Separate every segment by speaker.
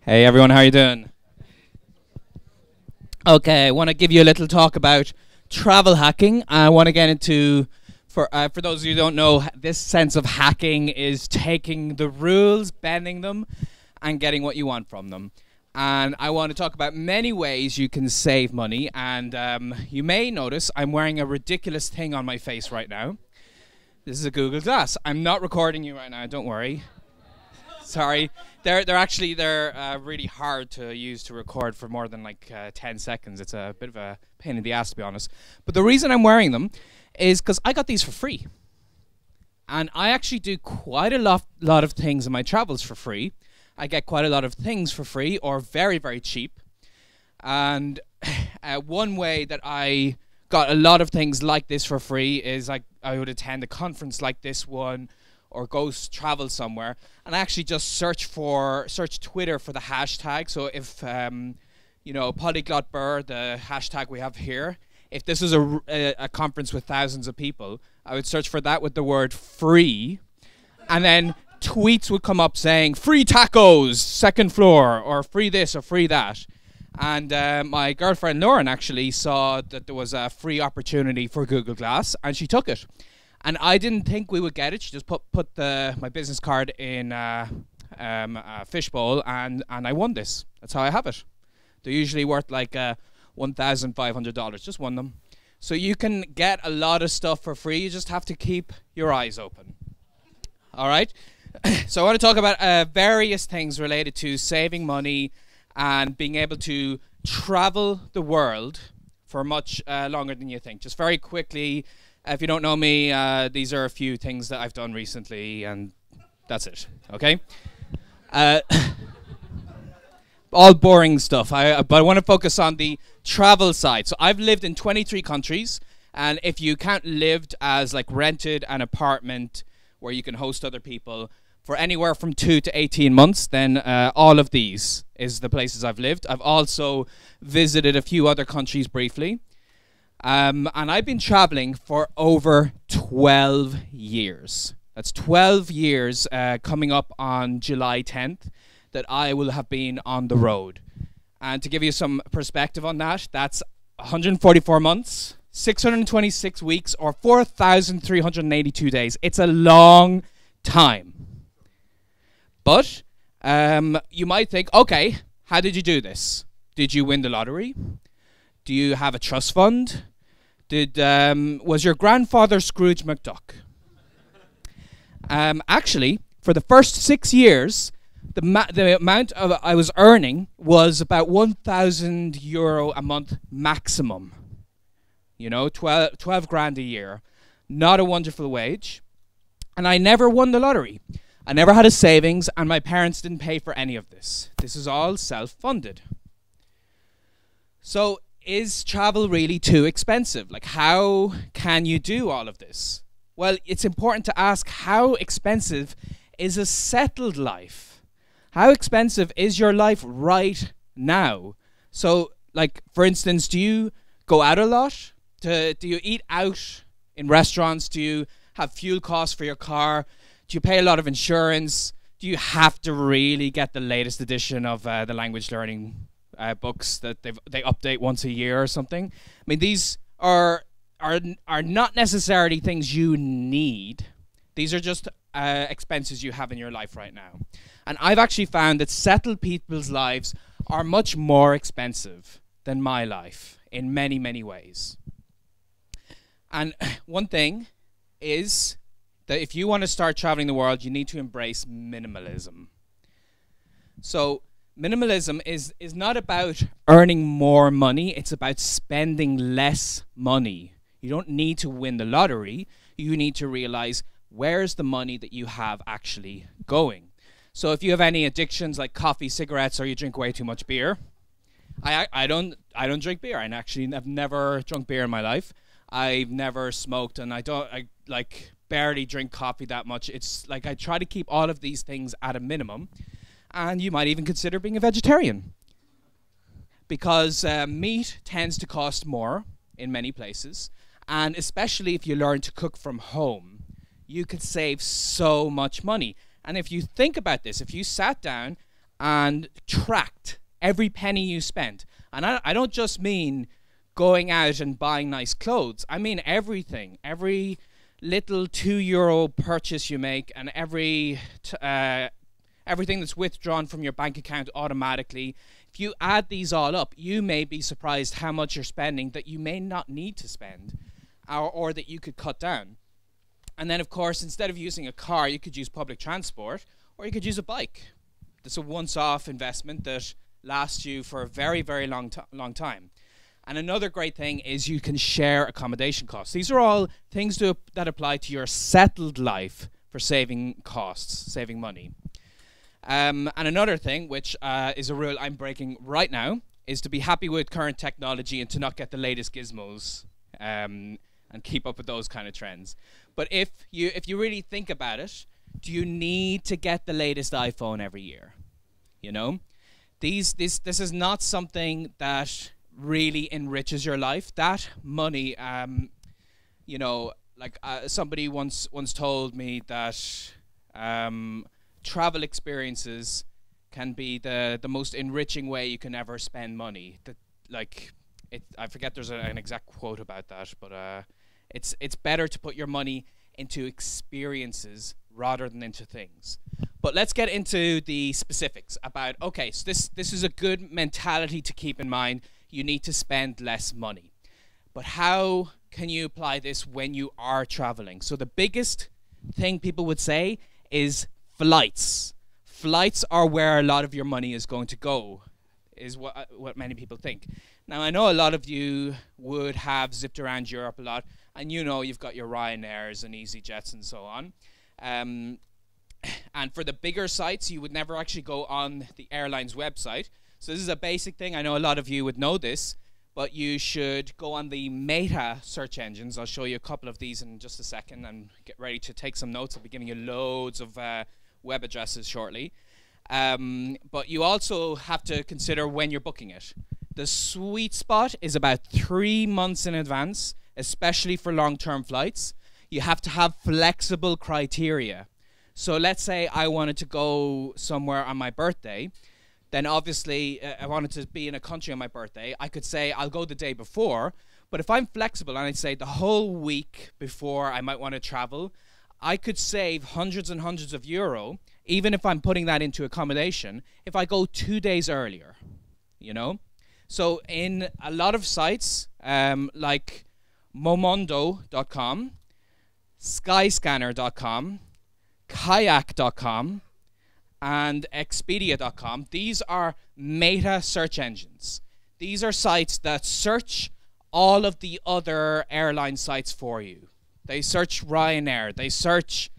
Speaker 1: Hey everyone, how you doing? Okay, I want to give you a little talk about travel hacking. I want to get into, for those of you who don't know, this sense of hacking is taking the rules, bending them, and getting what you want from them. And I want to talk about many ways you can save money. And you may notice I'm wearing a ridiculous thing on my face right now. This is a Google Glass. I'm not recording you right now, don't worry. Sorry, they're really hard to use to record for more than like 10 seconds. It's a bit of a pain in the ass, to be honest. But the reason I'm wearing them is because I got these for free. And I actually do quite a lot of things in my travels for free. I get quite a lot of things for free or very, very cheap. And one way that I got a lot of things like this for free is like I would attend a conference like this one, or go travel somewhere, and I actually just search Twitter for the hashtag. So if you know, Polyglot Burr, the hashtag we have here, if this is a conference with thousands of people, I would search for that with the word free, and then tweets would come up saying free tacos, second floor, or free this or free that. And my girlfriend Lauren actually saw that there was a free opportunity for Google Glass, and she took it. And I didn't think we would get it. She just put my business card in a fishbowl, and I won this. That's how I have it. They're usually worth like $1,500. Just won them. So you can get a lot of stuff for free. You just have to keep your eyes open. All right? So I want to talk about various things related to saving money and being able to travel the world for much longer than you think. Just very quickly, if you don't know me, these are a few things that I've done recently, and that's it, okay? All boring stuff, but I want to focus on the travel side. So I've lived in 23 countries, and if you count lived as like rented an apartment where you can host other people for anywhere from 2 to 18 months, then all of these is the places I've lived. I've also visited a few other countries briefly. And I've been traveling for over 12 years. That's 12 years coming up on July 10th that I will have been on the road. And to give you some perspective on that, that's 144 months, 626 weeks, or 4,382 days. It's a long time. But you might think, okay, how did you do this? Did you win the lottery? Do you have a trust fund? Was your grandfather Scrooge McDuck? Actually, for the first 6 years, the amount I was earning was about €1,000 a month maximum. You know, 12 grand a year. Not a wonderful wage. And I never won the lottery. I never had a savings, and my parents didn't pay for any of this. This is all self-funded. So, is travel really too expensive? Like, how can you do all of this? Well, it's important to ask, how expensive is a settled life? How expensive is your life right now? So, like, for instance, do you go out a lot? Do you eat out in restaurants? Do you have fuel costs for your car? Do you pay a lot of insurance? Do you have to really get the latest edition of the language learning books that they update once a year or something? I mean, these are not necessarily things you need. These are just expenses you have in your life right now. And I've actually found that settled people's lives are much more expensive than my life in many, many ways. And one thing is that if you want to start traveling the world, you need to embrace minimalism. So minimalism is not about earning more money, it's about spending less money. You don't need to win the lottery, you need to realize where's the money that you have actually going. So if you have any addictions like coffee, cigarettes, or you drink way too much beer, I don't drink beer. I've never drunk beer in my life. I've never smoked, and I barely drink coffee that much. It's like I try to keep all of these things at a minimum. And you might even consider being a vegetarian, because meat tends to cost more in many places, and especially if you learn to cook from home, you could save so much money. And if you think about this, if you sat down and tracked every penny you spent. And I don't just mean going out and buying nice clothes. I mean everything. Every little €2 purchase you make, and everything that's withdrawn from your bank account automatically. If you add these all up, you may be surprised how much you're spending that you may not need to spend, or that you could cut down. And then, of course, instead of using a car, you could use public transport, or you could use a bike. It's a once-off investment that lasts you for a very, very long time. And another great thing is you can share accommodation costs. These are all things that apply to your settled life for saving costs, saving money. And another thing, which is a rule I'm breaking right now, is to be happy with current technology and to not get the latest gizmos and keep up with those kind of trends. But if you really think about it, do you need to get the latest iPhone every year? You know, this is not something that really enriches your life. That money, you know, like somebody once told me that travel experiences can be the most enriching way you can ever spend money. That, like, I forget there's an exact quote about that, but it's better to put your money into experiences rather than into things. But let's get into the specifics about, okay, so this is a good mentality to keep in mind. You need to spend less money. But how can you apply this when you are traveling? So the biggest thing people would say is flights. Flights are where a lot of your money is going to go, is what many people think. Now, I know a lot of you would have zipped around Europe a lot, and you know you've got your Ryanairs and EasyJets and so on. And for the bigger sites, you would never actually go on the airline's website. So this is a basic thing. I know a lot of you would know this, but you should go on the Meta search engines. I'll show you a couple of these in just a second, and get ready to take some notes. I'll be giving you loads of web addresses shortly. But you also have to consider when you're booking it. The sweet spot is about 3 months in advance, especially for long-term flights. You have to have flexible criteria. So let's say I wanted to go somewhere on my birthday. Then obviously I wanted to be in a country on my birthday. I could say I'll go the day before. But if I'm flexible and I'd say the whole week before I might want to travel, I could save hundreds and hundreds of euro, even if I'm putting that into accommodation, if I go 2 days earlier, you know? So in a lot of sites like Momondo.com, Skyscanner.com, Kayak.com, and Expedia.com, these are meta search engines. These are sites that search all of the other airline sites for you. They search Ryanair, they search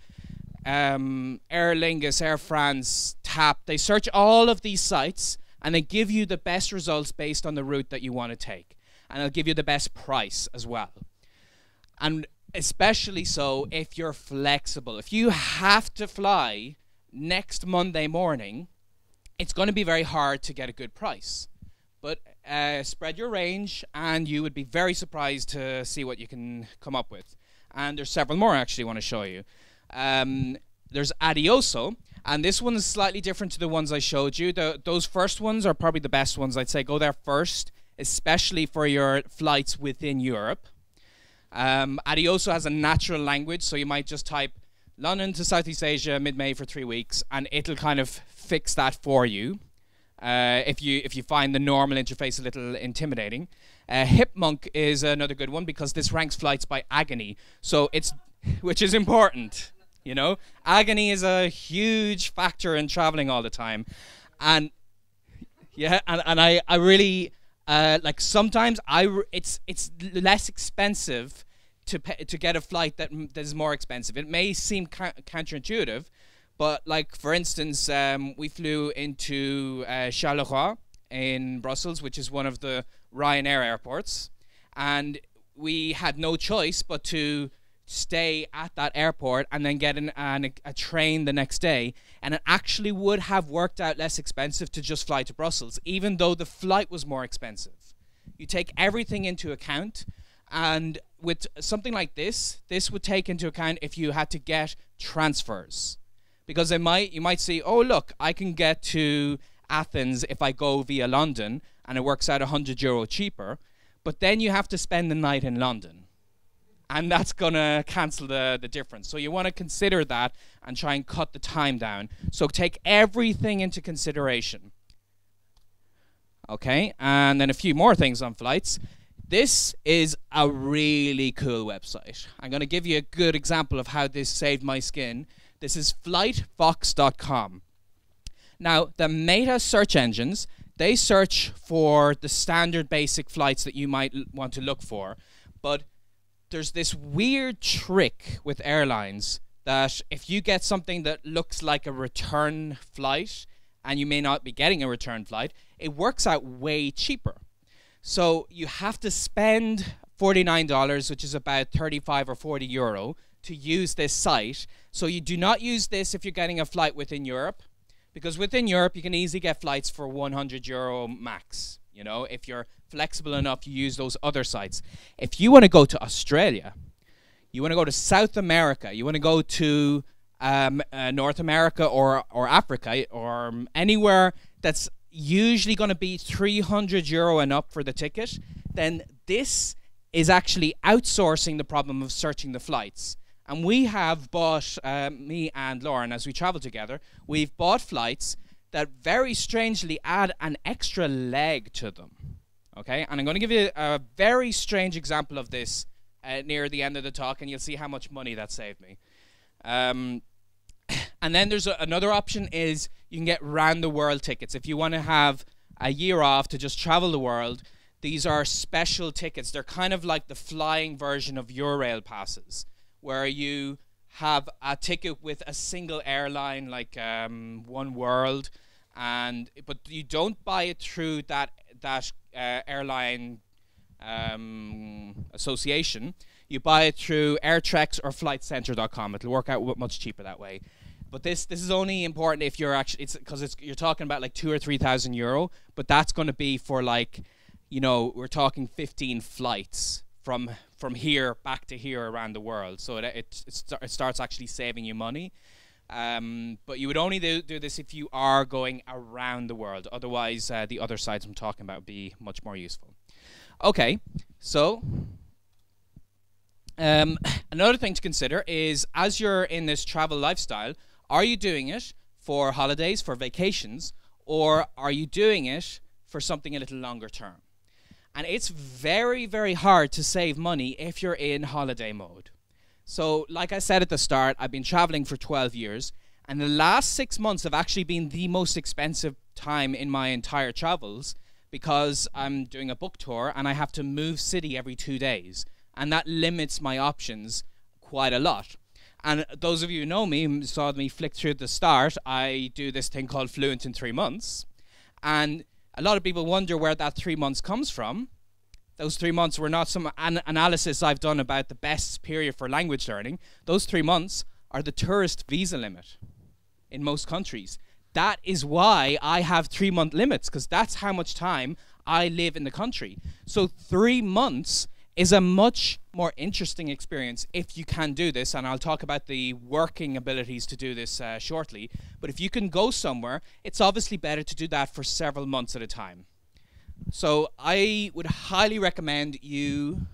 Speaker 1: Aer Lingus, Air France, TAP. They search all of these sites, and they give you the best results based on the route that you want to take. And they'll give you the best price as well. And especially so if you're flexible. If you have to fly next Monday morning, it's going to be very hard to get a good price. But spread your range, and you would be very surprised to see what you can come up with. And there's several more I actually want to show you. There's Adioso, and this one is slightly different to the ones I showed you. Those first ones are probably the best ones. I'd say go there first, especially for your flights within Europe. Adioso has a natural language, so you might just type London to Southeast Asia mid-May for 3 weeks, and it'll kind of fix that for you. If you find the normal interface a little intimidating. Hipmunk is another good one because this ranks flights by agony, so which is important, you know. Agony is a huge factor in traveling all the time, and yeah, and I really like sometimes it's less expensive to get a flight that is more expensive. It may seem counterintuitive. But, like, for instance, we flew into Charleroi in Brussels, which is one of the Ryanair airports. And we had no choice but to stay at that airport and then get a train the next day. And it actually would have worked out less expensive to just fly to Brussels, even though the flight was more expensive. You take everything into account. And with something like this would take into account if you had to get transfers. Because you might see, oh look, I can get to Athens if I go via London, and it works out €100 cheaper. But then you have to spend the night in London, and that's gonna cancel the difference. So you want to consider that and try and cut the time down. So take everything into consideration. Okay, and then a few more things on flights. This is a really cool website. I'm going to give you a good example of how this saved my skin. This is Flightfox.com. Now, the meta search engines, they search for the standard basic flights that you might want to look for. But there's this weird trick with airlines that if you get something that looks like a return flight, and you may not be getting a return flight, it works out way cheaper. So you have to spend $49, which is about 35 or 40 euro, to use this site. So you do not use this if you're getting a flight within Europe, because within Europe you can easily get flights for 100 euro max. You know, if you're flexible enough, you use those other sites. If you want to go to Australia, you want to go to South America, you want to go to North America or Africa or anywhere that's usually going to be 300 euro and up for the ticket, then this is actually outsourcing the problem of searching the flights. And we have bought, me and Lauren, as we travel together, we've bought flights that very strangely add an extra leg to them. Okay, and I'm going to give you a very strange example of this near the end of the talk, and you'll see how much money that saved me. And then there's another option is you can get round the world tickets. If you want to have a year off to just travel the world, these are special tickets. They're kind of like the flying version of Eurail passes, where you have a ticket with a single airline like One World, but you don't buy it through that airline association. You buy it through AirTrex or FlightCenter.com. It'll work out much cheaper that way. But this is only important if you're actually, you're talking about like 2,000 or 3,000 euro. But that's going to be for like, you know, we're talking 15 flights from here back to here around the world. So it starts actually saving you money. But you would only do this if you are going around the world. Otherwise, the other sites I'm talking about would be much more useful. Okay, so another thing to consider is as you're in this travel lifestyle, are you doing it for holidays, for vacations, or are you doing it for something a little longer term? And it's very, very hard to save money if you're in holiday mode. So like I said at the start, I've been traveling for 12 years, and the last 6 months have actually been the most expensive time in my entire travels because I'm doing a book tour and I have to move city every 2 days. And that limits my options quite a lot. And those of you who know me, saw me flick through at the start, I do this thing called Fluent in 3 months. And a lot of people wonder where that 3 months comes from. Those 3 months were not some analysis I've done about the best period for language learning. Those 3 months are the tourist visa limit in most countries. That is why I have 3-month limits, because that's how much time I live in the country. So 3 months is a much more interesting experience if you can do this, and I'll talk about the working abilities to do this shortly. But if you can go somewhere, it's obviously better to do that for several months at a time. So I would highly recommend you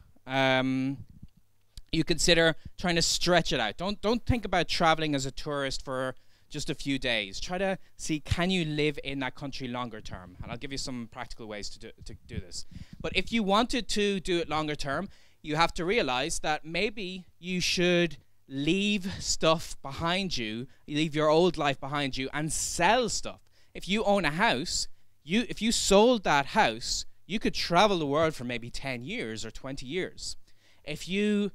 Speaker 1: you consider trying to stretch it out. Don't think about traveling as a tourist for just a few days. Try to see, can you live in that country longer term? And I'll give you some practical ways to do this. But if you wanted to do it longer term, you have to realize that maybe you should leave stuff behind you, leave your old life behind you, and sell stuff. If you own a house, if you sold that house, you could travel the world for maybe 10 years or 20 years. If you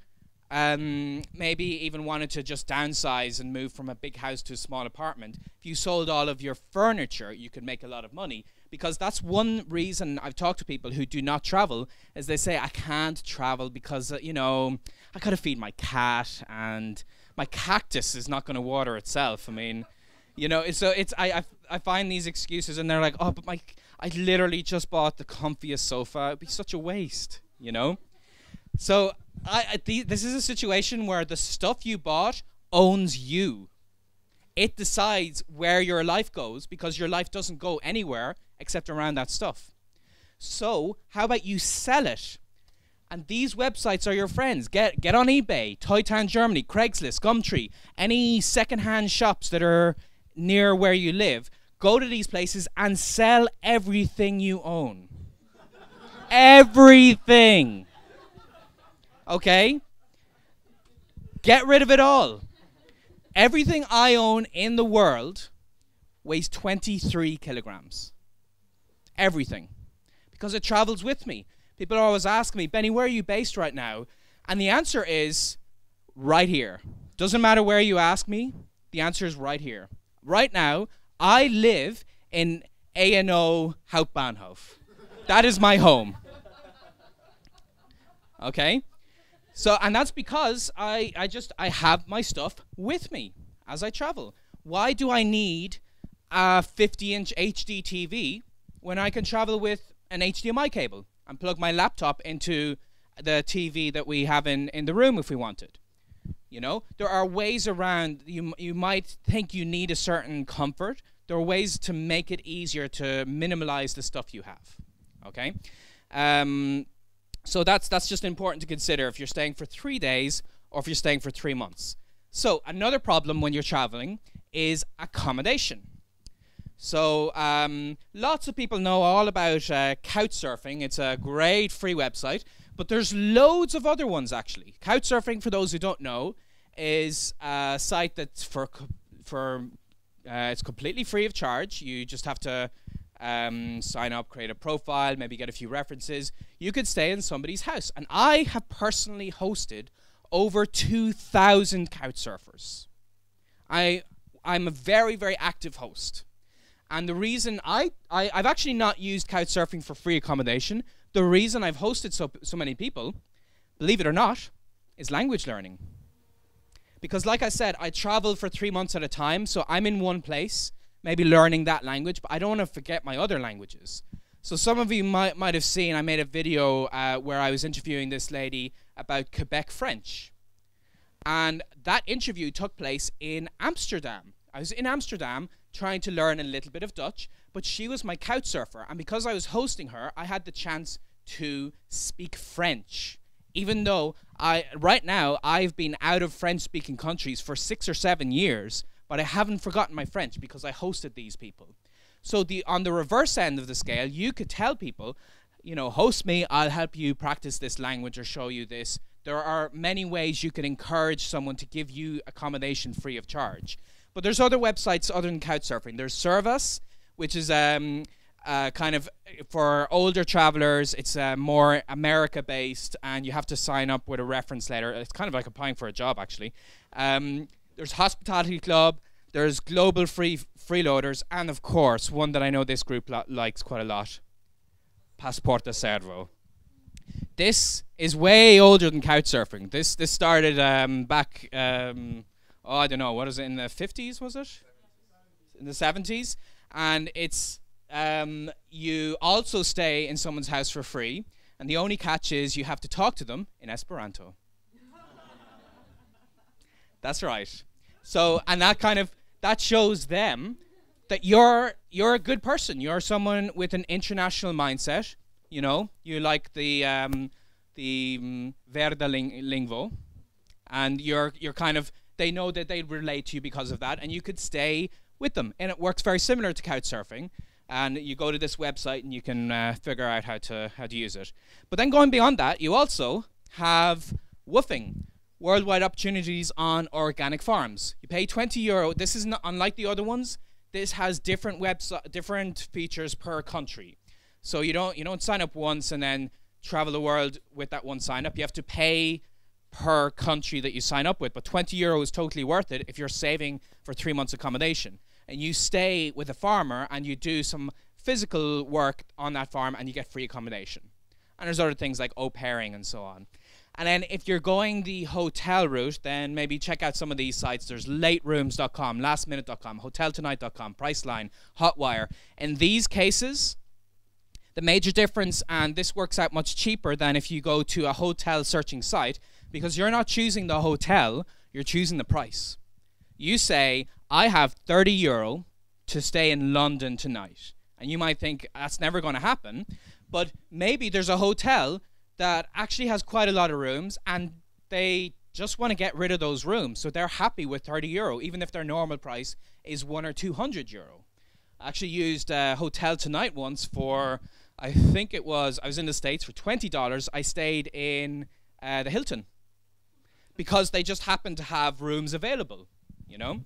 Speaker 1: maybe even wanted to just downsize and move from a big house to a small apartment, if you sold all of your furniture, you could make a lot of money. Because that's one reason I've talked to people who do not travel, is they say, I can't travel because, you know, I gotta feed my cat and my cactus is not gonna water itself. I mean, you know, so I find these excuses and they're like, oh, but I literally just bought the comfiest sofa. It'd be such a waste, you know? So this is a situation where the stuff you bought owns you. It decides where your life goes because your life doesn't go anywhere except around that stuff. So how about you sell it? And these websites are your friends. Get on eBay, Toy Town Germany, Craigslist, Gumtree, any secondhand shops that are near where you live. Go to these places and sell everything you own. Everything. Okay? Get rid of it all. Everything I own in the world weighs 23 kilograms. Everything. Because it travels with me. People are always asking me, Benny, where are you based right now? And the answer is right here. Doesn't matter where you ask me, the answer is right here. Right now, I live in A&O Hauptbahnhof. That is my home. Okay? So, and that's because I have my stuff with me as I travel. Why do I need a 50-inch HD TV when I can travel with an HDMI cable and plug my laptop into the TV that we have in the room if we wanted? You know, there are ways around. You might think you need a certain comfort. There are ways to make it easier to minimalize the stuff you have. Okay? So that's just important to consider if you're staying for 3 days or if you're staying for 3 months. So another problem when you're traveling is accommodation. So lots of people know all about Couchsurfing. It's a great free website, but there's loads of other ones actually. Couchsurfing, for those who don't know, is a site that's it's completely free of charge. You just have to sign up, create a profile, maybe get a few references. You could stay in somebody's house. And I have personally hosted over 2,000 couchsurfers. I'm a very, very active host. And the reason I've actually not used Couchsurfing for free accommodation. The reason I've hosted so many people, believe it or not, is language learning. Because like I said, I travel for 3 months at a time, so I'm in one place, maybe learning that language, but I don't want to forget my other languages. So some of you might have seen, I made a video where I was interviewing this lady about Quebec French. And that interview took place in Amsterdam. I was in Amsterdam trying to learn a little bit of Dutch, but she was my couch surfer, and because I was hosting her, I had the chance to speak French. Even though right now I've been out of French-speaking countries for 6 or 7 years, but I haven't forgotten my French because I hosted these people. So on the reverse end of the scale, you could tell people, you know, host me, I'll help you practice this language or show you this. There are many ways you can encourage someone to give you accommodation free of charge. But there's other websites other than Couchsurfing. There's Servus, which is kind of for older travelers. It's more America-based, and you have to sign up with a reference letter. It's kind of like applying for a job, actually. There's Hospitality Club. There's Global Freeloaders, and of course, one that I know this group likes quite a lot, Passporta Servo. This is way older than Couchsurfing. This started back, I don't know, what is it, in the 50s, was it? In the 70s. And it's, you also stay in someone's house for free, and the only catch is you have to talk to them in Esperanto. That's right. So, and that shows them that you're a good person. You're someone with an international mindset. You know, you like the Verda Lingvo, and you're kind of, they know that they relate to you because of that, and you could stay with them. And it works very similar to Couchsurfing. And you go to this website and you can figure out how to use it. But then going beyond that, you also have woofing, worldwide opportunities on organic farms. You pay €20. This is not unlike the other ones. This has different features per country. So you don't sign up once and then travel the world with that one sign up. You have to pay per country that you sign up with. But €20 is totally worth it if you're saving for 3 months accommodation. And you stay with a farmer and you do some physical work on that farm and you get free accommodation. And there's other things like au pairing and so on. And then if you're going the hotel route, then maybe check out some of these sites. There's laterooms.com, lastminute.com, hoteltonight.com, Priceline, Hotwire. In these cases, the major difference, and this works out much cheaper than if you go to a hotel searching site, because you're not choosing the hotel, you're choosing the price. You say, I have €30 to stay in London tonight. And you might think that's never going to happen, but maybe there's a hotel that actually has quite a lot of rooms and they just want to get rid of those rooms. So they're happy with €30, even if their normal price is €100 or €200. I actually used a Hotel Tonight once for, I think it was, I was in the States for $20. I stayed in the Hilton because they just happened to have rooms available, you know.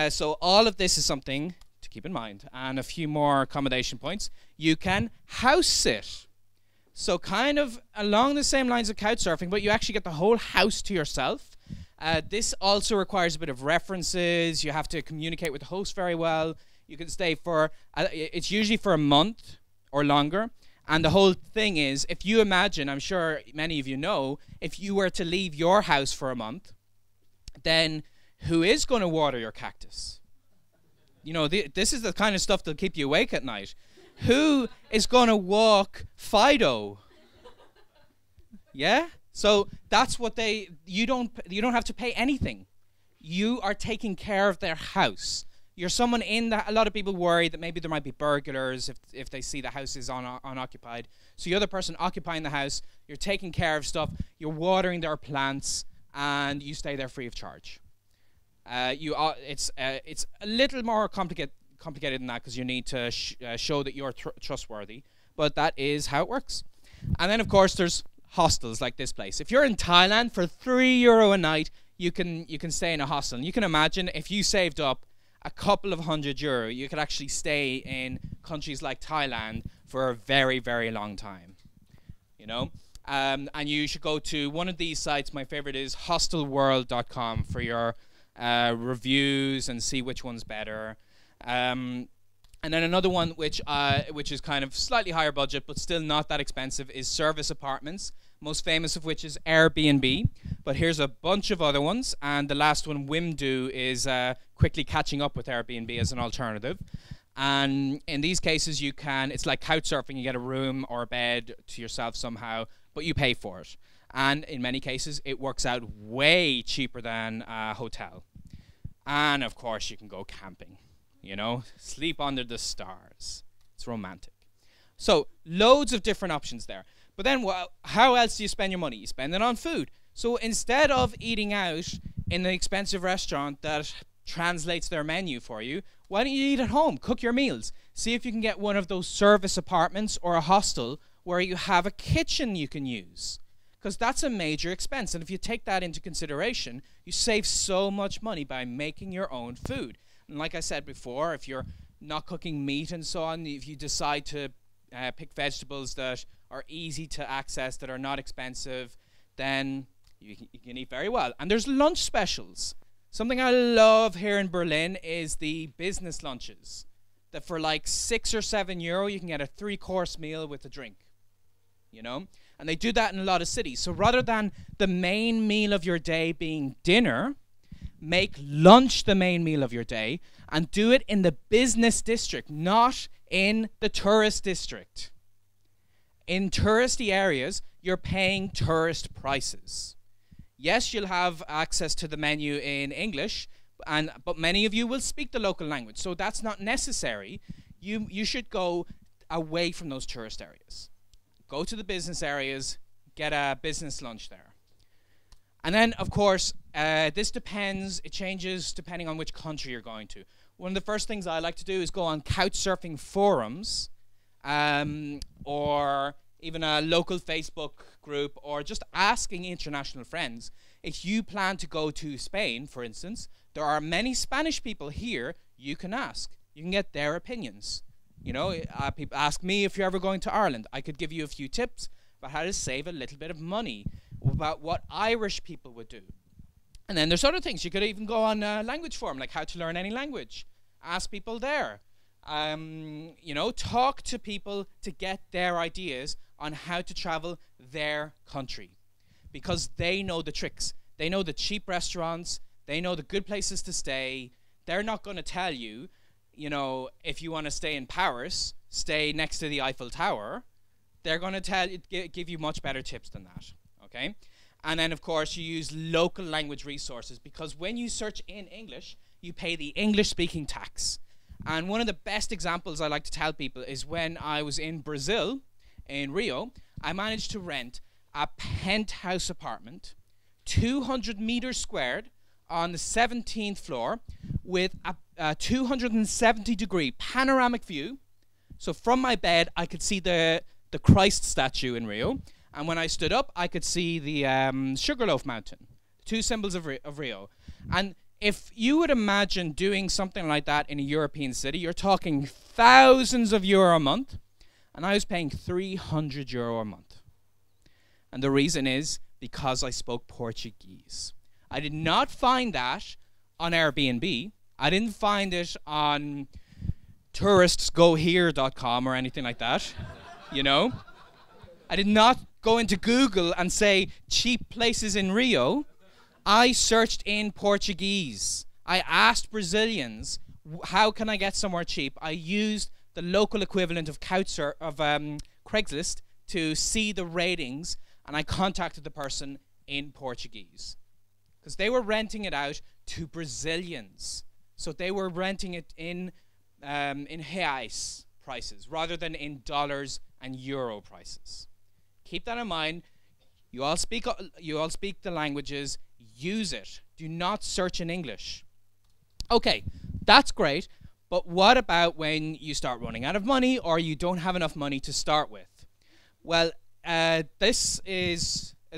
Speaker 1: So all of this is something to keep in mind. And a few more accommodation points. You can house sit. So kind of along the same lines of couch surfing, but you actually get the whole house to yourself. This also requires a bit of references. You have to communicate with the host very well. You can stay for, it's usually for a month or longer. And the whole thing is, if you imagine, I'm sure many of you know, if you were to leave your house for a month, then who is going to water your cactus? You know, this is the kind of stuff that'll keep you awake at night. Who is going to walk Fido? Yeah? So that's what you don't have to pay anything. You are taking care of their house. You're someone in a lot of people worry that maybe there might be burglars if they see the house is unoccupied. So you're the person occupying the house, you're taking care of stuff, you're watering their plants, and you stay there free of charge. It's a little more complicated than that because you need to show that you're trustworthy, but that is how it works. And then of course there's hostels like this place. If you're in Thailand for €3 a night, you can stay in a hostel. And you can imagine if you saved up a couple of €100, you could actually stay in countries like Thailand for a very, very long time. You know, and you should go to one of these sites. My favorite is hostelworld.com for your reviews and see which one's better. And then another one which is kind of slightly higher budget but still not that expensive is service apartments, most famous of which is Airbnb. But here's a bunch of other ones, and the last one, Wimdu, is quickly catching up with Airbnb as an alternative. And in these cases it's like couch surfing. You get a room or a bed to yourself somehow, but you pay for it. And in many cases it works out way cheaper than a hotel. And of course you can go camping. You know, sleep under the stars. It's romantic. So loads of different options there. But then how else do you spend your money? You spend it on food. So instead of eating out in an expensive restaurant that translates their menu for you, why don't you eat at home? Cook your meals. See if you can get one of those service apartments or a hostel where you have a kitchen you can use. Because that's a major expense. And if you take that into consideration, you save so much money by making your own food. And like I said before, if you're not cooking meat and so on, if you decide to pick vegetables that are easy to access, that are not expensive, then you can eat very well. And there's lunch specials. Something I love here in Berlin is the business lunches. That for like €6 or €7, you can get a 3-course meal with a drink. You know? And they do that in a lot of cities. So rather than the main meal of your day being dinner, make lunch the main meal of your day and do it in the business district, not in the tourist district. In touristy areas, you're paying tourist prices. Yes, you'll have access to the menu in English, but many of you will speak the local language, so that's not necessary. You should go away from those tourist areas. Go to the business areas, get a business lunch there. And then, of course, this depends, it changes depending on which country you're going to. One of the first things I like to do is go on couch surfing forums, or even a local Facebook group, or just asking international friends. If you plan to go to Spain, for instance, there are many Spanish people here you can ask. You can get their opinions. You know, people ask me if you're ever going to Ireland. I could give you a few tips about how to save a little bit of money, about what Irish people would do. And then there's other things. You could even go on a language forum, like how to learn any language. Ask people there. You know, talk to people to get their ideas on how to travel their country. Because they know the tricks. They know the cheap restaurants. They know the good places to stay. They're not going to tell you, you know, if you want to stay in Paris, stay next to the Eiffel Tower. They're going to give you much better tips than that. Okay? And then, of course, you use local language resources, because when you search in English, you pay the English-speaking tax. And one of the best examples I like to tell people is when I was in Brazil, in Rio, I managed to rent a penthouse apartment, 200 meters squared, on the 17th floor with a 270-degree panoramic view. So from my bed, I could see the Christ statue in Rio. And when I stood up, I could see the Sugarloaf Mountain, two symbols of Rio. And if you would imagine doing something like that in a European city, you're talking thousands of euro a month. And I was paying 300 euro a month. And the reason is because I spoke Portuguese. I did not find that on Airbnb. I didn't find it on touristsgohere.com or anything like that, you know. I did not go into Google and say cheap places in Rio. I searched in Portuguese. I asked Brazilians, how can I get somewhere cheap? I used the local equivalent of Craigslist to see the ratings, and I contacted the person in Portuguese. Because they were renting it out to Brazilians. So they were renting it in reais prices rather than in dollars and euro prices. Keep that in mind. You all speak the languages. Use it. Do not search in English. Okay, that's great. But what about when you start running out of money or you don't have enough money to start with? Well, there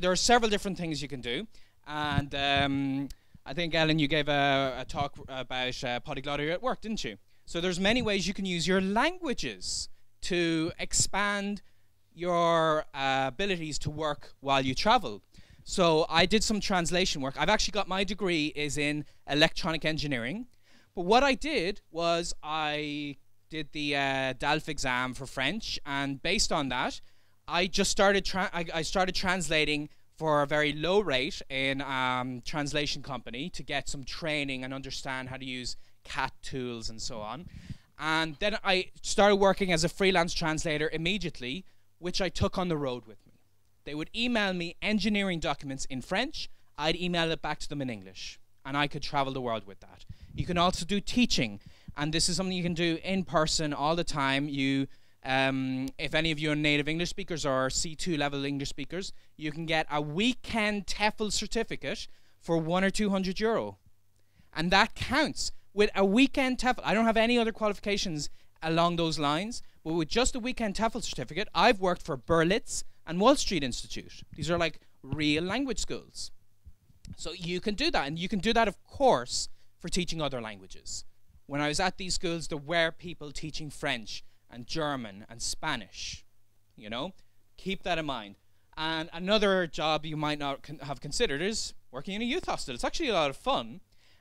Speaker 1: are several different things you can do. And I think, Ellen, you gave a talk about Polyglot at work, didn't you? So there's many ways you can use your languages to expand your abilities to work while you travel. So I did some translation work. I've actually got my degree is in electronic engineering. But what I did was I did the DALF exam for French, and based on that, I just started I started translating for a very low rate in translation company to get some training and understand how to use CAT tools and so on. And then I started working as a freelance translator immediately, which I took on the road with me. They would email me engineering documents in French. I'd email it back to them in English, and I could travel the world with that. You can also do teaching, and this is something you can do in person all the time. If any of you are native English speakers or C2 level English speakers, you can get a weekend TEFL certificate for 100 or 200 euro. And that counts. With a weekend TEFL, I don't have any other qualifications along those lines, but with just a weekend TEFL certificate, I've worked for Berlitz and Wall Street Institute. These are like real language schools. So you can do that, and you can do that, of course, for teaching other languages. When I was at these schools, there were people teaching French and German and Spanish, you know. Keep that in mind. And another job you might not have considered is working in a youth hostel. It's actually a lot of fun,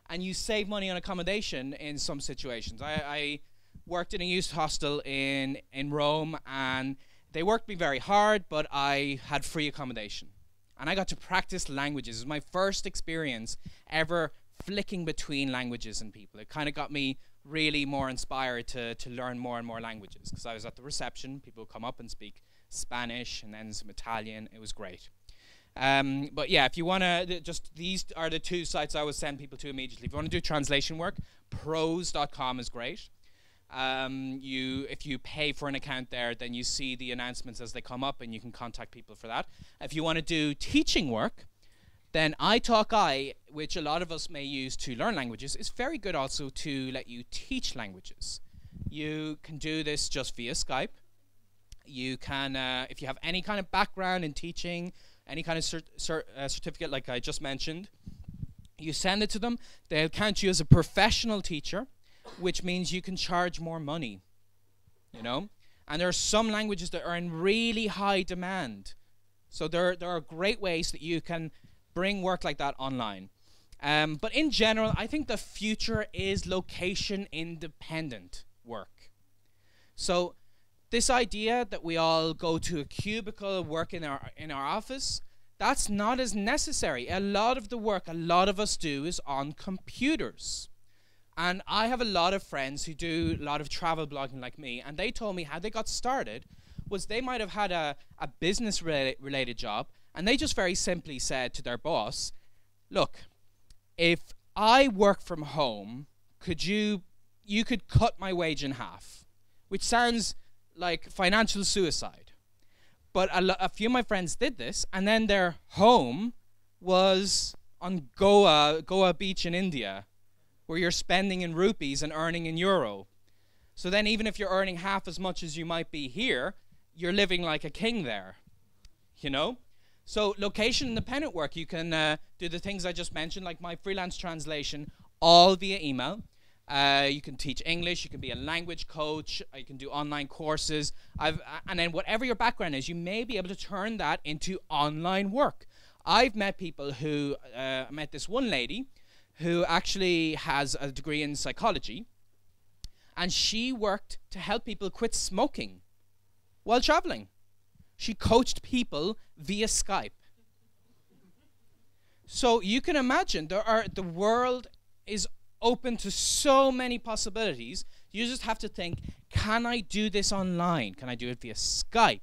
Speaker 1: and you save money on accommodation in some situations. I worked in a youth hostel in Rome, and they worked me very hard, but I had free accommodation. And I got to practice languages. It was my first experience ever flicking between languages and people. It kind of got me really more inspired to learn more and more languages, because I was at the reception. People would come up and speak Spanish and then some Italian. It was great. But yeah, if you want to, these are the two sites I would send people to immediately. If you want to do translation work, pros.com is great. If you pay for an account there, then you see the announcements as they come up, and you can contact people for that. If you want to do teaching work, then iTalki, which a lot of us may use to learn languages, is very good also to let you teach languages. You can do this just via Skype. You can, if you have any kind of background in teaching, any kind of certificate like I just mentioned, you send it to them. They'll count you as a professional teacher, which means you can charge more money, you know. And there are some languages that are in really high demand. So there are great ways that you can bring work like that online. But in general, I think the future is location-independent work. So this idea that we all go to a cubicle, work in our office, that's not as necessary. A lot of the work a lot of us do is on computers. And I have a lot of friends who do a lot of travel blogging like me, and they told me how they got started was they might have had a business-related job, and they just very simply said to their boss, look, if I work from home, you could cut my wage in half, which sounds like financial suicide. But a few of my friends did this, and then their home was on Goa Beach in India, where you're spending in rupees and earning in euro. So then even if you're earning half as much as you might be here, you're living like a king there, you know? So location independent work, you can do the things I just mentioned, like my freelance translation, all via email. You can teach English, you can be a language coach, you can do online courses, and then whatever your background is, you may be able to turn that into online work. I've met people who, I met this one lady who actually has a degree in psychology, and she worked to help people quit smoking while traveling. She coached people via Skype. So you can imagine the world is open to so many possibilities. You just have to think, can I do this online? Can I do it via Skype?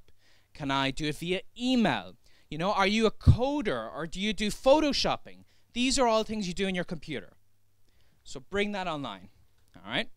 Speaker 1: Can I do it via email? You know, are you a coder or do you do photoshopping? These are all things you do in your computer. So bring that online, all right?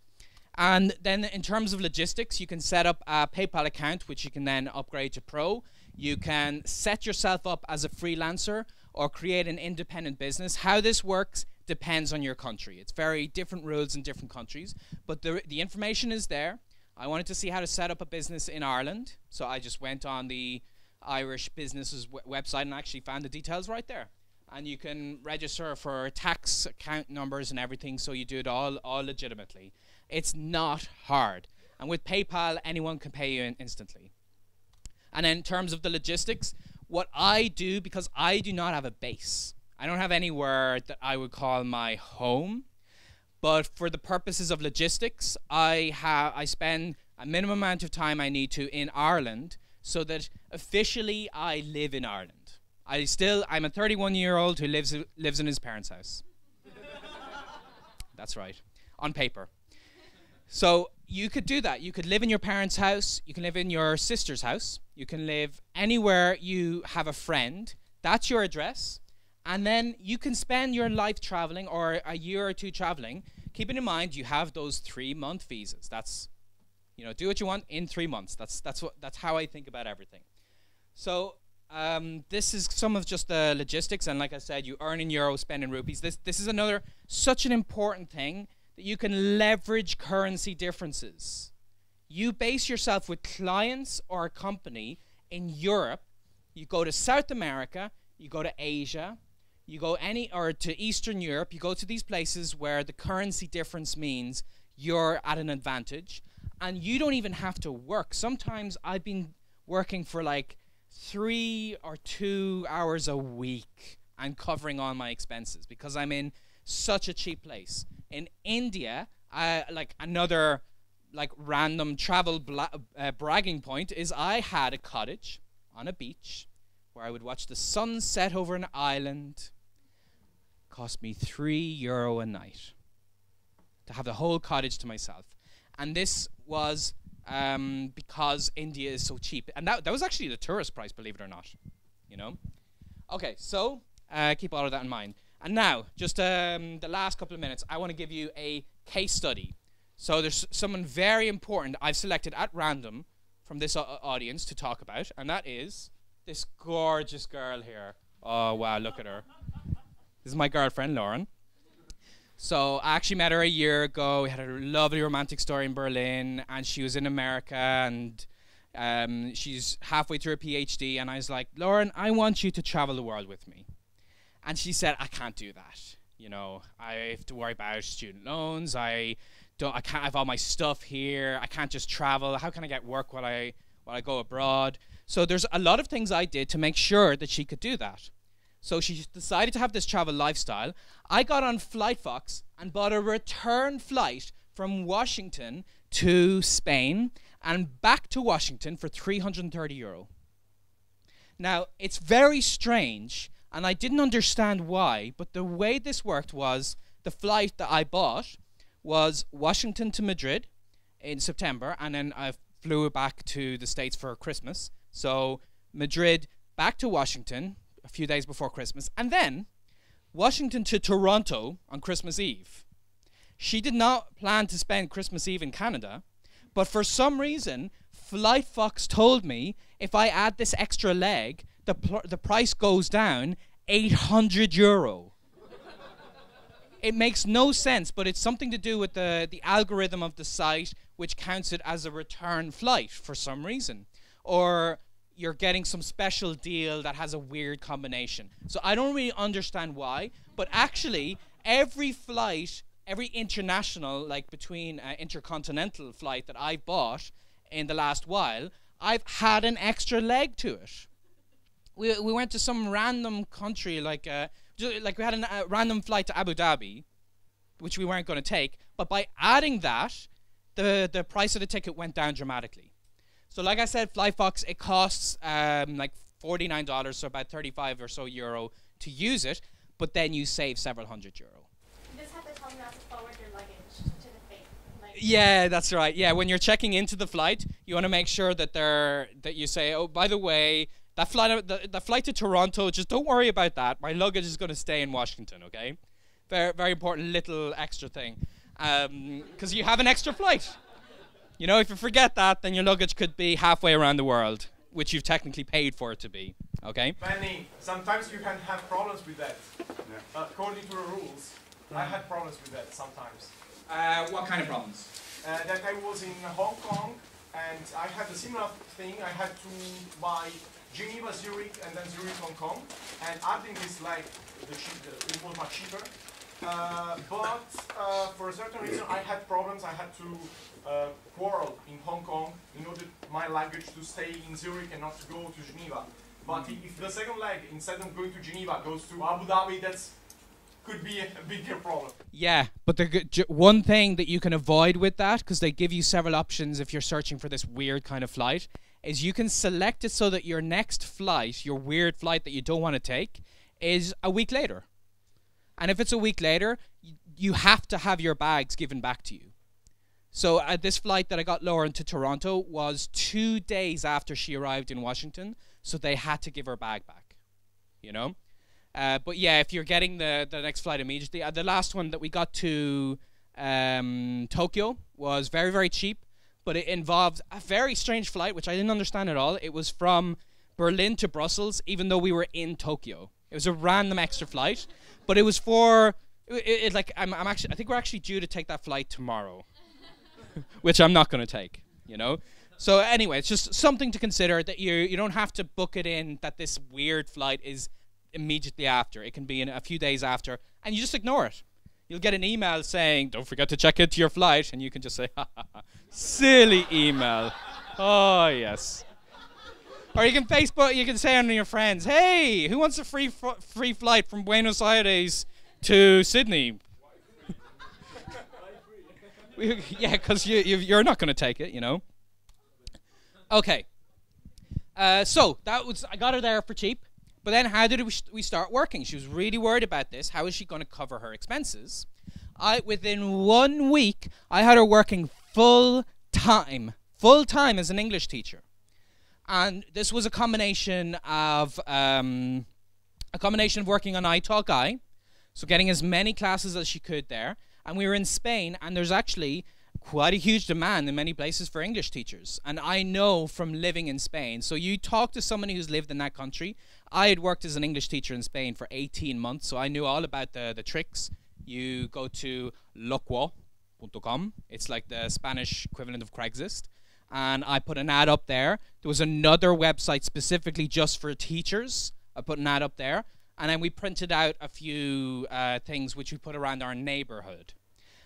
Speaker 1: And then in terms of logistics, you can set up a PayPal account, which you can then upgrade to Pro. You can set yourself up as a freelancer or create an independent business. How this works depends on your country. It's very different rules in different countries, but the information is there. I wanted to see how to set up a business in Ireland, so I just went on the Irish businesses website and actually found the details right there. And you can register for tax account numbers and everything, so you do it all legitimately. It's not hard. And with PayPal, anyone can pay you instantly. And then in terms of the logistics, what I do, because I do not have a base, I don't have anywhere that I would call my home, but for the purposes of logistics, I spend a minimum amount of time I need to in Ireland so that officially I live in Ireland. I'm a 31-year-old who lives in his parents' house. That's right, on paper. So you could do that. You could live in your parents' house. You can live in your sister's house. You can live anywhere you have a friend. That's your address. And then you can spend your life traveling or a year or two traveling. Keeping in mind you have those 3-month visas. That's, you know, do what you want in 3 months. That's how I think about everything. So this is some of just the logistics. And like I said, you earn in euros, spend in rupees. This is such an important thing that you can leverage currency differences. You base yourself with clients or a company in Europe. You go to South America, you go to Asia, you go to Eastern Europe, you go to these places where the currency difference means you're at an advantage, and you don't even have to work. Sometimes I've been working for like 3 or 2 hours a week and covering all my expenses because I'm in such a cheap place. In India, like another like random travel bragging point is I had a cottage on a beach where I would watch the sun set over an island. Cost me €3 a night to have the whole cottage to myself. And this was because India is so cheap. And that was actually the tourist price, believe it or not. You know? Okay, so keep all of that in mind. And now, just the last couple of minutes, I want to give you a case study. So there's someone very important I've selected at random from this audience to talk about, and that is this gorgeous girl here. Oh, wow, look at her. This is my girlfriend, Lauren. So I actually met her a year ago. We had a lovely romantic story in Berlin, and she was in America, and she's halfway through her PhD, and I was like, Lauren, I want you to travel the world with me. And she said, I can't do that. You know, I have to worry about student loans. I have all my stuff here. I can't just travel. How can I get work while I go abroad? So there's a lot of things I did to make sure that she could do that. So she decided to have this travel lifestyle. I got on Flightfox and bought a return flight from Washington to Spain and back to Washington for €330. Now, it's very strange, and I didn't understand why, but the way this worked was the flight that I bought was Washington to Madrid in September, and then I flew back to the States for Christmas. So Madrid back to Washington a few days before Christmas, and then Washington to Toronto on Christmas Eve. She did not plan to spend Christmas Eve in Canada, but for some reason, Flightfox told me if I add this extra leg, the price goes down €800. It makes no sense, but it's something to do with the algorithm of the site, which counts it as a return flight for some reason. Or you're getting some special deal that has a weird combination. So I don't really understand why, but actually every flight, every international, like between intercontinental flight that I've bought in the last while, I've had an extra leg to it. We went to some random country, like we had a random flight to Abu Dhabi, which we weren't going to take, but by adding that, the price of the ticket went down dramatically. So like I said, Flightfox, it costs like $49, so about 35 or so euro to use it, but then you save several €100.
Speaker 2: You just have to tell them not to forward your luggage to the fake.
Speaker 1: Yeah, that's right. Yeah, when you're checking into the flight, you want to make sure that you say, oh, by the way, that flight, the flight to Toronto, just don't worry about that. My luggage is going to stay in Washington, okay? Very, very important little extra thing, because you have an extra flight. You know, if you forget that, then your luggage could be halfway around the world, which you've technically paid for it to be, okay?
Speaker 3: Benny, sometimes you can have problems with that. Yeah. According to the rules, I had problems with that sometimes.
Speaker 1: What kind of problems?
Speaker 3: That I was in Hong Kong, and I had a similar thing. I had to buy Geneva, Zurich, and then Zurich, Hong Kong, and adding this, like, it was much cheaper. But for a certain reason, I had problems. I had to quarrel in Hong Kong in order my luggage to stay in Zurich and not to go to Geneva. But if the second leg, instead of going to Geneva, goes to Abu Dhabi, that's could be a bigger problem.
Speaker 1: Yeah, but the one thing that you can avoid with that, because they give you several options if you're searching for this weird kind of flight, is you can select it so that your next flight, your weird flight that you don't want to take, is a week later. And if it's a week later, you have to have your bags given back to you. So this flight that I got Lauren to Toronto was 2 days after she arrived in Washington, so they had to give her bag back, you know? But yeah, if you're getting the next flight immediately, the last one that we got to Tokyo was very, very cheap, but it involved a very strange flight, which I didn't understand at all. It was from Berlin to Brussels, even though we were in Tokyo. It was a random extra flight, but it was for like I think we're actually due to take that flight tomorrow, which I'm not going to take, you know. So anyway, it's just something to consider, that you don't have to book it in that this weird flight is immediately after. It can be in a few days after, and you just ignore it. You'll get an email saying, don't forget to check into your flight, and you can just say, ha ha ha, silly email. Oh yes. Or you can Facebook, you can say on your friends, hey, who wants a free flight from Buenos Aires to Sydney? Yeah, because you're not going to take it, you know. Okay. So I got her there for cheap. But then how did we start working? She was really worried about this. How is she going to cover her expenses? Within 1 week, I had her working full time as an English teacher. And this was a combination of working on iTalk, so getting as many classes as she could there. And we were in Spain, and there's actually quite a huge demand in many places for English teachers. And I know from living in Spain, so you talk to somebody who's lived in that country. I had worked as an English teacher in Spain for 18 months, so I knew all about the tricks. You go to loquo.com. It's like the Spanish equivalent of Craigslist. And I put an ad up there. There was another website specifically just for teachers. I put an ad up there. And then we printed out a few things which we put around our neighborhood.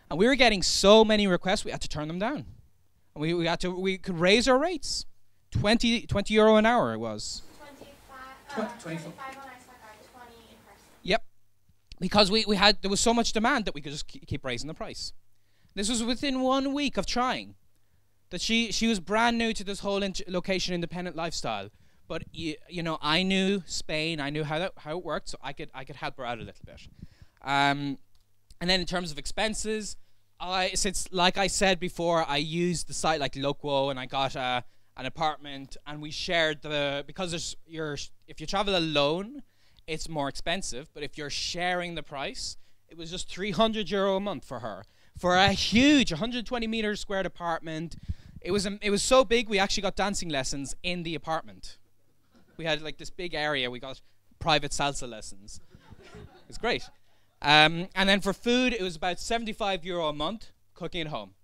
Speaker 1: And we were getting so many requests, we had to turn them down. And we could raise our rates. 20 euro an hour it was.
Speaker 2: 25 on iTalk, 20 in person.
Speaker 1: Yep. Because there was so much demand that we could just keep raising the price. This was within 1 week of trying. That she was brand new to this whole location independent lifestyle, but you know, I knew Spain, I knew how it worked, so I could help her out a little bit. And then in terms of expenses, since like I said before, I used the site like Loquo, and I got an apartment, and we shared because if you travel alone, it's more expensive. But if you're sharing the price, it was just €300 a month for her for a huge 120 meter squared apartment. It was so big we actually got dancing lessons in the apartment. We had like this big area. We got private salsa lessons. It was great. And then for food, it was about €75 a month cooking at home.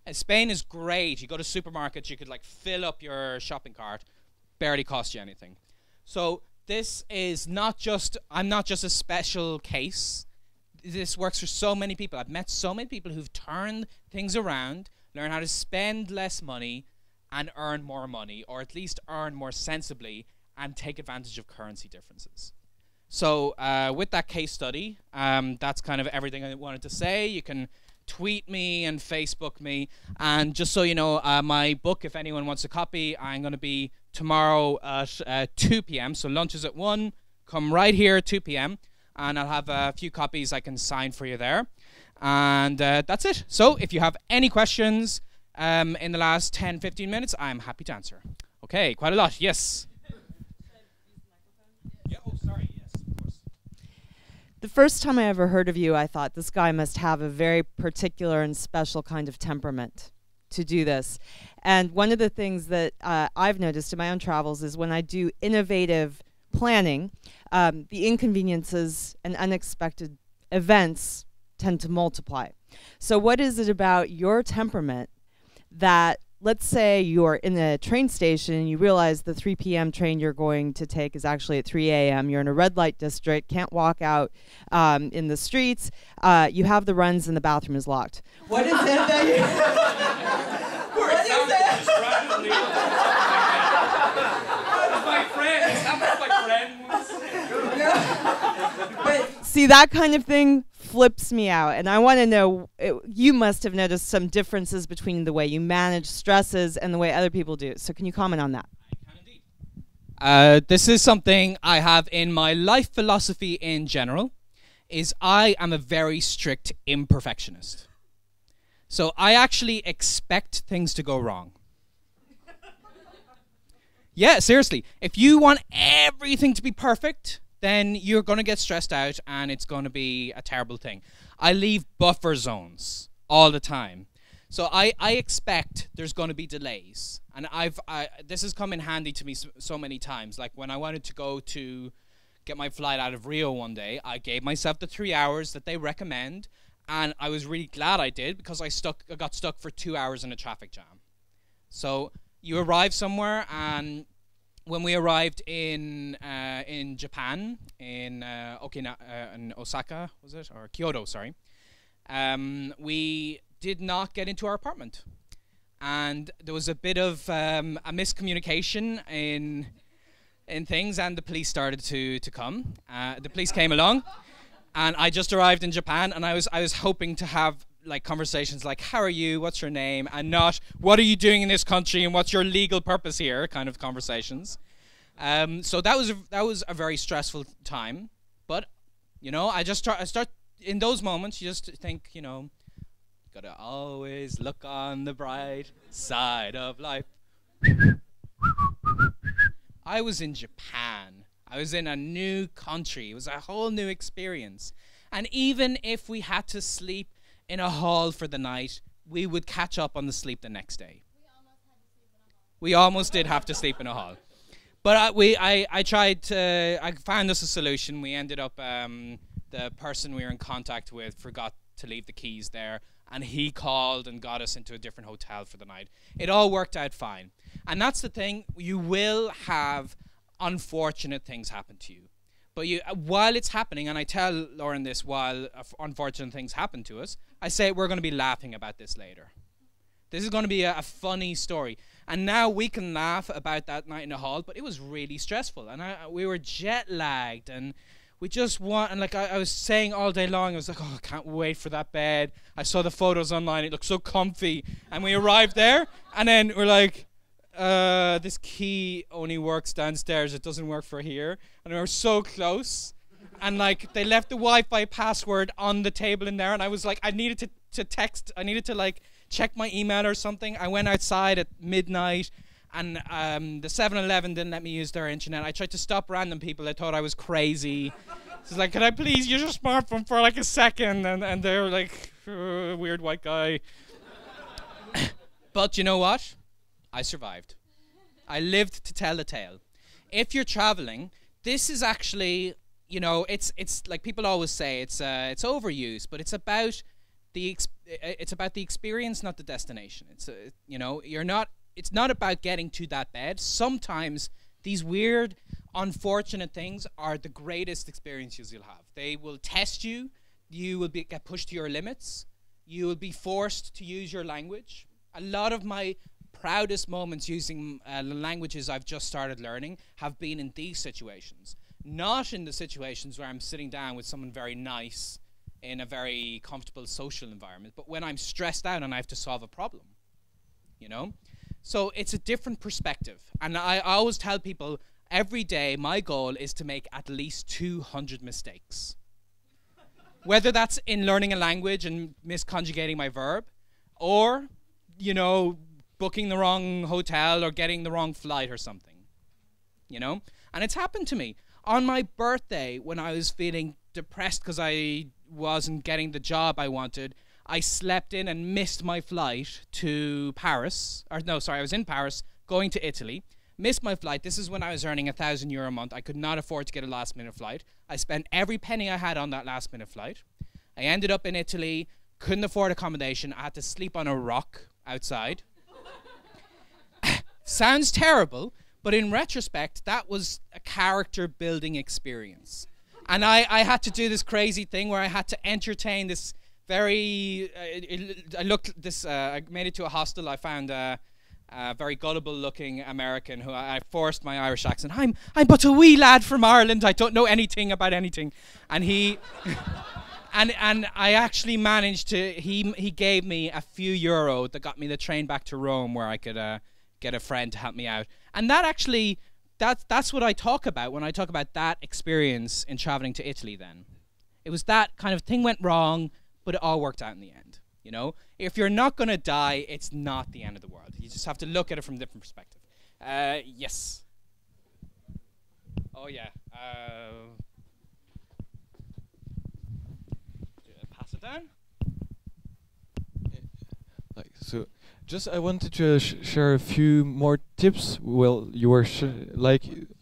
Speaker 1: And Spain is great. You go to supermarkets, you could like fill up your shopping cart, barely cost you anything. So this is not just, I'm not just a special case. This works for so many people. I've met so many people who've turned things around, learn how to spend less money and earn more money, or at least earn more sensibly and take advantage of currency differences. So with that case study, that's kind of everything I wanted to say. You can tweet me and Facebook me. And just so you know, my book, if anyone wants a copy, I'm going to be tomorrow at 2 p.m. So lunch is at 1. Come right here at 2 p.m. And I'll have a few copies I can sign for you there. And that's it. So if you have any questions in the last 10, 15 minutes, I'm happy to answer. Okay, quite a lot. Yes. Yeah, oh, sorry. Yes, of course.
Speaker 4: The first time I ever heard of you, I thought this guy must have a very particular and special kind of temperament to do this. And one of the things that I've noticed in my own travels is when I do innovative planning, the inconveniences and unexpected events tend to multiply. So what is it about your temperament that, let's say you're in a train station and you realize the 3 p.m. train you're going to take is actually at 3 a.m. You're in a red light district, can't walk out in the streets, you have the runs and the bathroom is locked. What is it that you... What is it? But see, that kind of thing flips me out, and I want to know, you must have noticed some differences between the way you manage stresses and the way other people do. So can you comment on that?
Speaker 1: I can indeed. This is something I have in my life philosophy in general, is I am a very strict imperfectionist. So I actually expect things to go wrong. Yeah, seriously. If you want everything to be perfect, then you're going to get stressed out and it's going to be a terrible thing. I leave buffer zones all the time. So I expect there's going to be delays. And this has come in handy to me so many times. Like when I wanted to go to get my flight out of Rio one day, I gave myself the 3 hours that they recommend. And I was really glad I did, because I got stuck for 2 hours in a traffic jam. So you arrive somewhere, and when we arrived in Japan, in Osaka, was it? Or Kyoto, sorry. We did not get into our apartment. And there was a bit of a miscommunication in things, and the police started to come. The police came along, and I just arrived in Japan, and I was hoping to have like conversations like, how are you, what's your name, and not, what are you doing in this country and what's your legal purpose here, kind of conversations. So that was a very stressful time. But you know, I start in those moments, you just think, you know, you gotta always look on the bright side of life. I was in Japan. I was in a new country. It was a whole new experience. And even if we had to sleep in a hall for the night, we would catch up on the sleep the next day. We almost did have to sleep in a hall. But I tried to, I found us a solution. We ended up, the person we were in contact with forgot to leave the keys there, and he called and got us into a different hotel for the night. It all worked out fine. And that's the thing, you will have unfortunate things happen to you. But while it's happening, and I tell Lauren this while unfortunate things happen to us, I say we're going to be laughing about this later. This is going to be a funny story. And now we can laugh about that night in the hall, but it was really stressful. And we were jet lagged, and we just and like I was saying all day long, I was like, oh, I can't wait for that bed. I saw the photos online, it looked so comfy. And we arrived there, and then we're like, this key only works downstairs, it doesn't work for here. And we were so close, and like they left the Wi-Fi password on the table in there, and I was like, I needed to text, I needed to like check my email or something. I went outside at midnight, and the 7-Eleven didn't let me use their internet. I tried to stop random people. They thought I was crazy. It's like, can I please use your smartphone for like a second? And they're like, weird white guy. But you know what? I survived. I lived to tell the tale. If you're traveling, this is actually, you know, it's like people always say, it's overused, but it's about the experience, not the destination. It's you know, it's not about getting to that bed. Sometimes these weird, unfortunate things are the greatest experiences you'll have. They will test you. You will get pushed to your limits. You will be forced to use your language. A lot of my proudest moments using languages I've just started learning have been in these situations. Not in the situations where I'm sitting down with someone very nice in a very comfortable social environment, but when I'm stressed out and I have to solve a problem, you know? So it's a different perspective. And I always tell people, every day my goal is to make at least 200 mistakes. Whether that's in learning a language and misconjugating my verb, or, you know, booking the wrong hotel or getting the wrong flight or something, you know? And it's happened to me. On my birthday, when I was feeling depressed because I wasn't getting the job I wanted, I slept in and missed my flight to Paris. Or no, sorry, I was in Paris, going to Italy. Missed my flight. This is when I was earning €1,000 a month. I could not afford to get a last-minute flight. I spent every penny I had on that last-minute flight. I ended up in Italy, couldn't afford accommodation. I had to sleep on a rock outside. Sounds terrible, but in retrospect, that was a character-building experience. And I had to do this crazy thing where I had to entertain this very... I made it to a hostel. I found a very gullible-looking American who I forced my Irish accent. I'm but a wee lad from Ireland. I don't know anything about anything. And he... And I actually managed to... He gave me a few euro that got me the train back to Rome where I could... get a friend to help me out. And that actually, that's what I talk about when I talk about that experience in traveling to Italy then. It was that kind of thing went wrong, but it all worked out in the end, you know? If you're not going to die, it's not the end of the world. You just have to look at it from a different perspective. Yes. Oh, yeah. Pass it down.
Speaker 5: So, just I wanted to share a few more tips. Well, you were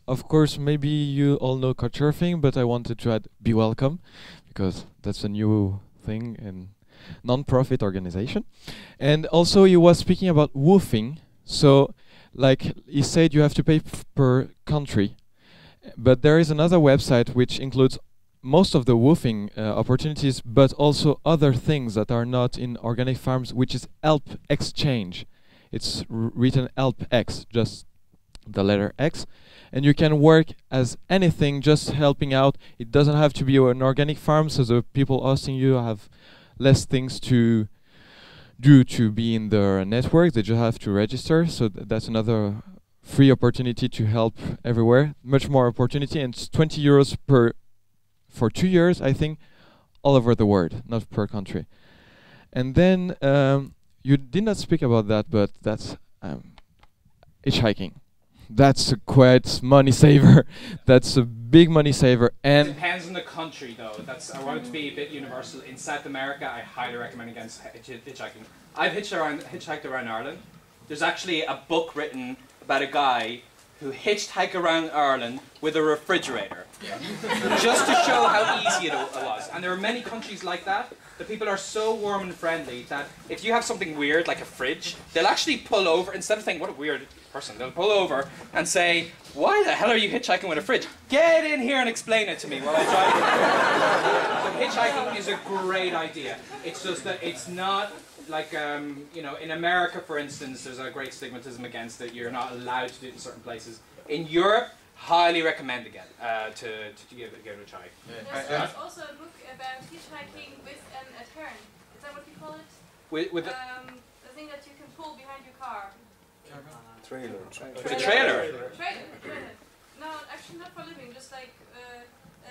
Speaker 5: of course, maybe you all know Couchsurfing, but I wanted to add Be Welcome, because that's a new thing and non-profit organization. And also, you was speaking about woofing. So, like he said, you have to pay per country, but there is another website which includes most of the woofing opportunities, but also other things that are not in organic farms, which is Help Exchange. It's written Help X, just the letter X. And you can work as anything, just helping out. It doesn't have to be an organic farm, so the people hosting you have less things to do to be in their network. They just have to register, so that's another free opportunity to help everywhere. Much more opportunity, and it's €20 for 2 years, I think, all over the world, not per country. And then you did not speak about that, but that's hitchhiking. That's a quite money saver. That's a big money saver. And
Speaker 1: it depends on the country, though. I want it to be a bit universal. In South America, I highly recommend against hitchhiking. I've hitchhiked around Ireland. There's actually a book written about a guy who hitchhiked around Ireland with a refrigerator. Just to show how easy it was. And there are many countries like that. The people are so warm and friendly that if you have something weird, like a fridge, they'll actually pull over, instead of thinking, what a weird person, they'll pull over and say, why the hell are you hitchhiking with a fridge? Get in here and explain it to me while I drive you. So hitchhiking is a great idea. It's just that it's not like, you know, in America, for instance, there's a great stigmatism against it. You're not allowed to do it in certain places. In Europe, highly recommend again to give it a try.
Speaker 2: There's also a book about hitchhiking with an adherent. Is that what you call it?
Speaker 1: With
Speaker 2: the thing that you can pull behind your car.
Speaker 3: Trailer.
Speaker 1: a trailer.
Speaker 2: Trailer. No, actually not for living. Just like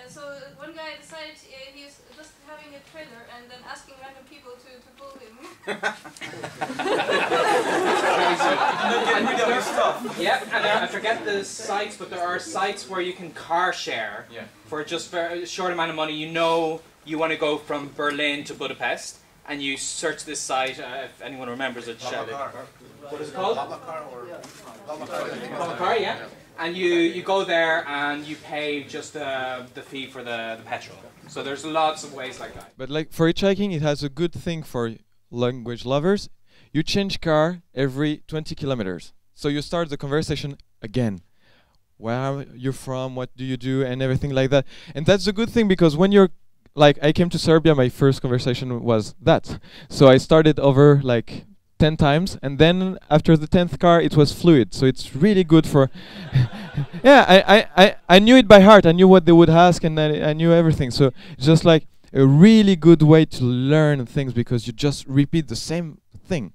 Speaker 2: so, one guy decided he's just having a trailer and then asking random people to pull him.
Speaker 1: Yeah, and I forget the sites, but there are sites where you can car share for just very short amount of money. You know you want to go from Berlin to Budapest, and you search this site. If anyone remembers it, shout it. What is it called? BlaBlaCar, yeah. And you go there and you pay just the fee for the petrol. So there's lots of ways like that.
Speaker 5: But like for hitchhiking, it has a good thing for language lovers. You change car every 20 kilometers. So you start the conversation again. Where are you from? What do you do? And everything like that. And that's a good thing because when you're like, I came to Serbia, my first conversation was that. So I started over like 10 times, and then after the 10th car it was fluid, so it's really good for yeah, I knew it by heart. I knew what they would ask, and I knew everything, so it's just like a really good way to learn things because you just repeat the same thing.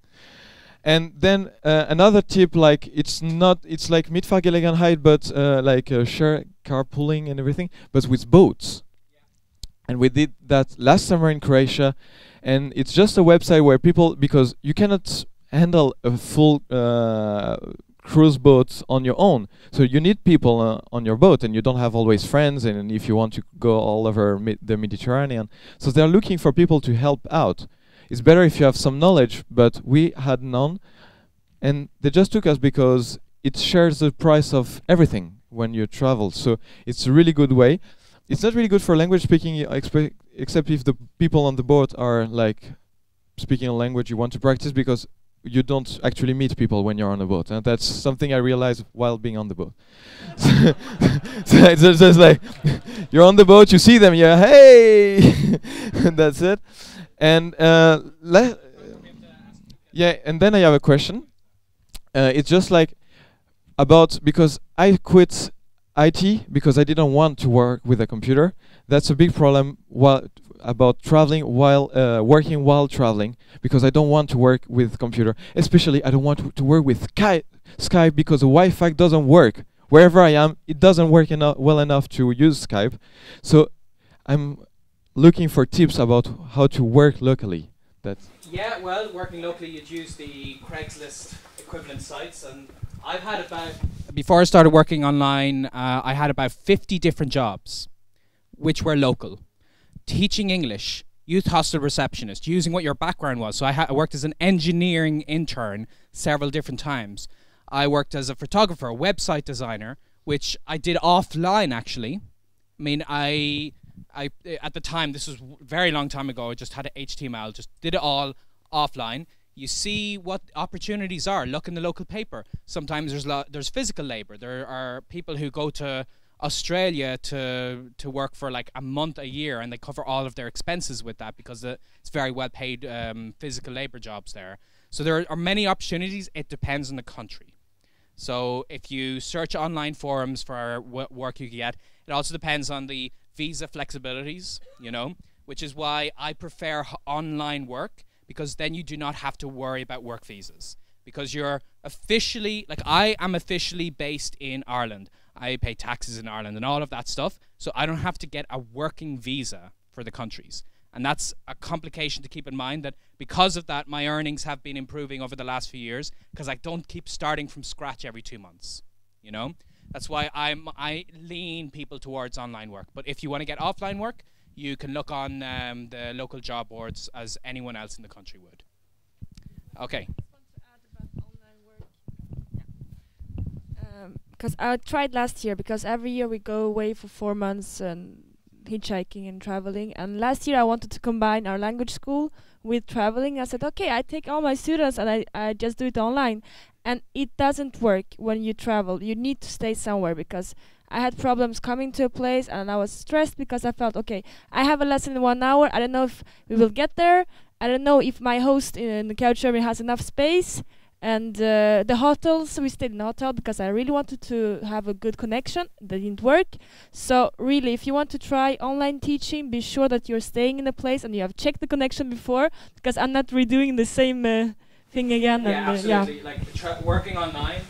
Speaker 5: And then another tip, like it's like Mietfahrgelegenheit, but like share carpooling and everything, but with boats. And we did that last summer in Croatia. And it's just a website where people, because you cannot handle a full cruise boat on your own. So you need people on your boat, and you don't have always friends, and if you want to go all over the Mediterranean. So they're looking for people to help out. It's better if you have some knowledge, but we had none. And they just took us because it shares the price of everything when you travel. So it's a really good way. It's not really good for language speaking, except if the people on the boat are like speaking a language you want to practice, because you don't actually meet people when you're on a boat, and that's something I realized while being on the boat. So it's just like you're on the boat, you see them, yeah, hey, and that's it. And yeah, and then I have a question. It's just like about, because I quit IT because I didn't want to work with a computer. That's a big problem about traveling while working while traveling, because I don't want to work with computer. Especially I don't want to work with Skype because the Wi-Fi doesn't work. Wherever I am, it doesn't work well enough to use Skype. So I'm looking for tips about how to work locally.
Speaker 1: Yeah, well, working locally, you'd use the Craigslist equivalent sites, and I've had about, before I started working online, I had about 50 different jobs, which were local. Teaching English, youth hostel receptionist, using what your background was. So I worked as an engineering intern several different times. I worked as a photographer, website designer, which I did offline actually. I mean, I at the time, this was a very long time ago, I just had HTML, just did it all offline. You see what opportunities are. Look in the local paper. Sometimes there's physical labor. There are people who go to Australia to work for like a month, a year, and they cover all of their expenses with that because it's very well paid physical labor jobs there. So there are many opportunities. It depends on the country. So if you search online forums for what work you can get, it also depends on the visa flexibilities, you know, which is why I prefer online work, because then you do not have to worry about work visas, because you're officially, like I am officially based in Ireland. I pay taxes in Ireland and all of that stuff, so I don't have to get a working visa for the countries. And that's a complication to keep in mind, that because of that, my earnings have been improving over the last few years, because I don't keep starting from scratch every 2 months, you know? That's why I lean people towards online work. But if you want to get offline work, you can look on the local job boards as anyone else in the country would. Okay.
Speaker 6: Because I tried last year, because every year we go away for 4 months and hitchhiking and traveling, and last year I wanted to combine our language school with traveling. I said, okay, I take all my students and I just do it online, and it doesn't work when you travel. You need to stay somewhere, because I had problems coming to a place and I was stressed because I felt, okay, I have a lesson in 1 hour, I don't know if we will get there, I don't know if my host in the Couchsurfing has enough space. And the hotels, we stayed in a hotel because I really wanted to have a good connection. That didn't work. So really, if you want to try online teaching, be sure that you're staying in a place and you have checked the connection before, because I'm not redoing the same thing again.
Speaker 1: Yeah,
Speaker 6: and,
Speaker 1: absolutely. Like working online,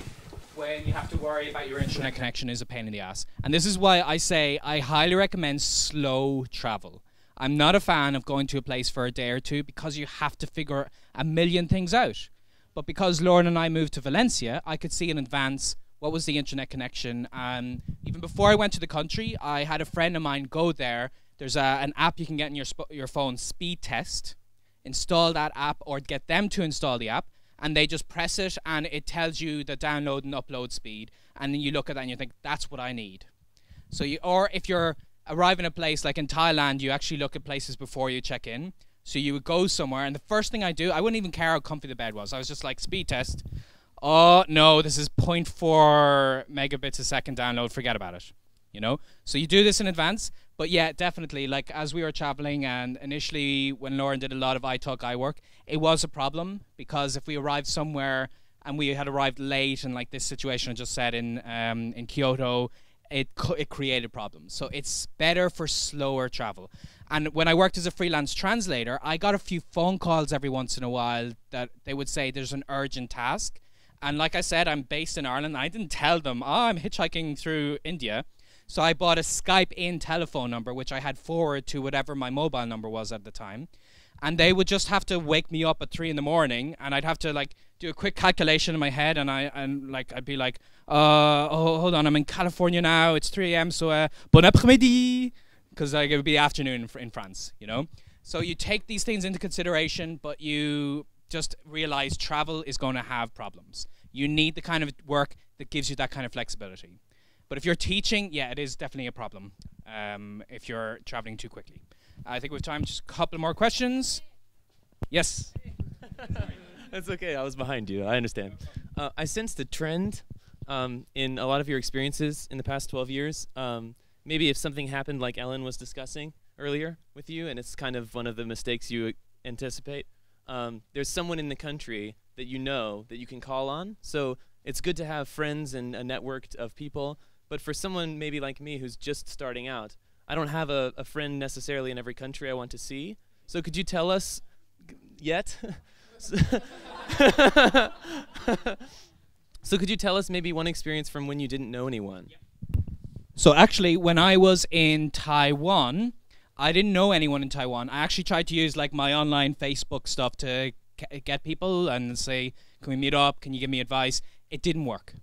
Speaker 1: when you have to worry about your internet connection, is a pain in the ass. And this is why I say I highly recommend slow travel. I'm not a fan of going to a place for a day or two, because you have to figure a million things out. But because Lauren and I moved to Valencia, I could see in advance what was the internet connection. Even before I went to the country, I had a friend of mine go there. There's an app you can get in your phone, Speed Test. Install that app or get them to install the app, and they just press it and it tells you the download and upload speed, and then you look at that and you think, that's what I need. So or if you're arriving at a place like in Thailand, you actually look at places before you check in. So you would go somewhere, and the first thing I do, I wouldn't even care how comfy the bed was. I was just like, speed test. Oh no, this is 0.4 megabits a second download, forget about it. You know? So you do this in advance. But yeah, definitely, like as we were traveling, and initially when Lauren did a lot of iTalk iWork, it was a problem, because if we arrived somewhere and we had arrived late, and like this situation I just said in Kyoto, it created problems. So it's better for slower travel. And when I worked as a freelance translator, I got a few phone calls every once in a while that they would say there's an urgent task. And like I said, I'm based in Ireland. I didn't tell them, oh, I'm hitchhiking through India. So I bought a Skype-in telephone number, which I had forward to whatever my mobile number was at the time. And they would just have to wake me up at 3 in the morning, and I'd have to like do a quick calculation in my head, and I'd be like, oh, hold on, I'm in California now, it's 3 a.m., so bon après-midi, because like, it would be afternoon in France, you know? So you take these things into consideration, but you just realize travel is going to have problems. You need the kind of work that gives you that kind of flexibility. But if you're teaching, yeah, it is definitely a problem if you're traveling too quickly. I think we have time for just a couple more questions. Yes?
Speaker 7: That's okay, I was behind you, I understand. I sensed a trend in a lot of your experiences in the past 12 years. Maybe if something happened like Ellen was discussing earlier with you, and it's kind of one of the mistakes you anticipate, there's someone in the country that you know that you can call on. So it's good to have friends and a network of people. But for someone maybe like me who's just starting out, I don't have a friend necessarily in every country I want to see. So could you tell us yet? So could you tell us maybe one experience from when you didn't know anyone?
Speaker 1: So actually, when I was in Taiwan, I didn't know anyone in Taiwan. I actually tried to use like my online Facebook stuff to get people and say, can we meet up? Can you give me advice? It didn't work.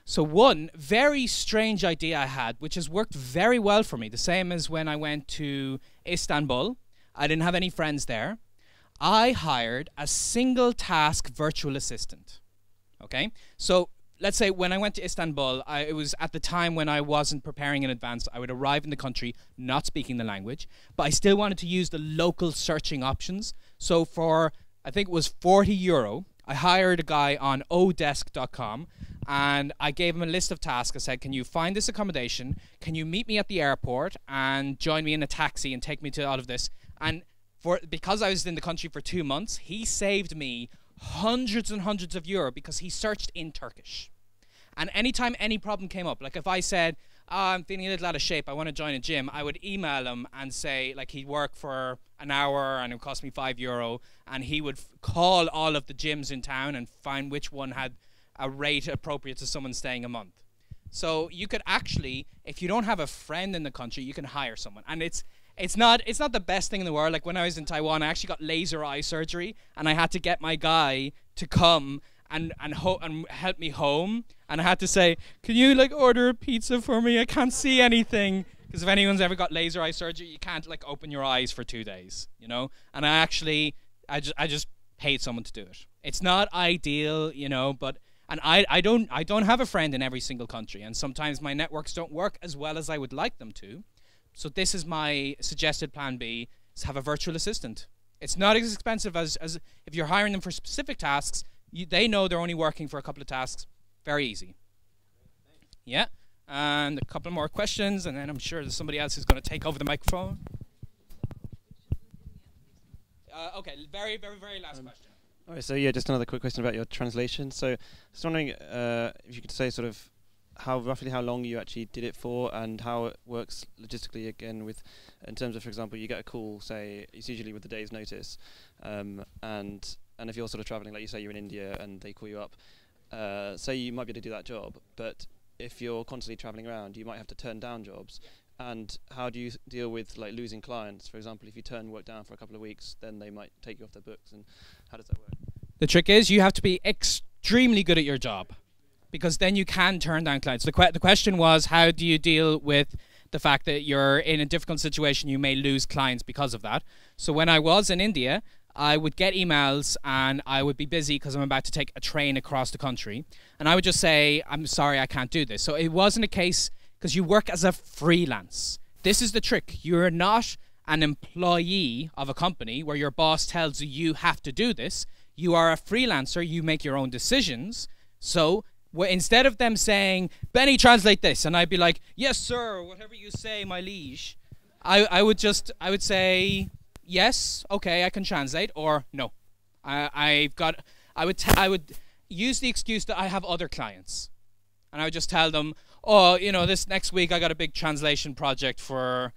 Speaker 1: So one very strange idea I had, which has worked very well for me, the same as when I went to Istanbul. I didn't have any friends there. I hired a single task virtual assistant. Okay? So let's say when I went to Istanbul, it was at the time when I wasn't preparing in advance. I would arrive in the country not speaking the language, but I still wanted to use the local searching options. So for, I think it was €40, I hired a guy on odesk.com, and I gave him a list of tasks. I said, can you find this accommodation? Can you meet me at the airport and join me in a taxi and take me to all of this? And because I was in the country for 2 months, he saved me hundreds and hundreds of euro because he searched in Turkish. And anytime any problem came up, like if I said, I'm feeling a little out of shape, I want to join a gym, I would email him and say, like, he'd work for an hour and it would cost me €5, and he would call all of the gyms in town and find which one had a rate appropriate to someone staying a month. So you could actually, if you don't have a friend in the country, you can hire someone. And it's not the best thing in the world. Like when I was in Taiwan, I actually got laser eye surgery, and I had to get my guy to come and help me home. And I had to say, can you like order a pizza for me? I can't see anything. Because if anyone's ever got laser eye surgery, you can't like open your eyes for 2 days, you know? And I just paid someone to do it. It's not ideal, you know, but and I don't have a friend in every single country, and sometimes my networks don't work as well as I would like them to. So this is my suggested plan B, is have a virtual assistant. It's not as expensive as if you're hiring them for specific tasks. They know they're only working for a couple of tasks. Very easy. Yeah, and a couple more questions, and then I'm sure there's somebody else who's going to take over the microphone. Okay, very, very, very last question.
Speaker 8: All right, so yeah, just another quick question about your translation. So, just wondering if you could say sort of roughly how long you actually did it for, and how it works logistically again with, in terms of, for example, you get a call, say, it's usually with a day's notice, and if you're sort of traveling, like you say you're in India and they call you up, say you might be able to do that job, but if you're constantly traveling around, you might have to turn down jobs. And how do you deal with like losing clients? For example, if you turn work down for a couple of weeks, then they might take you off their books. And how does that work?
Speaker 1: The trick is you have to be extremely good at your job, because then you can turn down clients. The question was, how do you deal with the fact that you're in a difficult situation, you may lose clients because of that. So when I was in India, I would get emails and I would be busy because I'm about to take a train across the country. And I would just say, I'm sorry, I can't do this. So it wasn't a case, because you work as a freelance. This is the trick. You're not an employee of a company where your boss tells you you have to do this. You are a freelancer. You make your own decisions. So instead of them saying, Benny, translate this, and I'd be like, yes, sir, whatever you say, my liege, I would say, yes, okay, I can translate, or no. I would use the excuse that I have other clients. And I would just tell them, oh, this next week I got a big translation project for,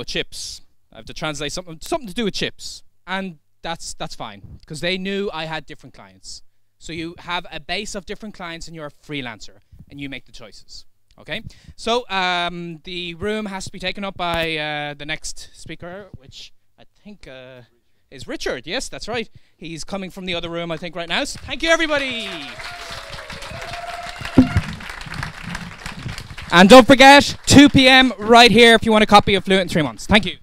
Speaker 1: chips. I have to translate something to do with chips. And that's fine, because they knew I had different clients. So you have a base of different clients and you're a freelancer and you make the choices. Okay? So the room has to be taken up by the next speaker, which I think is Richard. Yes, that's right. He's coming from the other room, I think, right now. So thank you, everybody. And don't forget, 2 p.m. right here if you want a copy of Fluent in 3 Months. Thank you.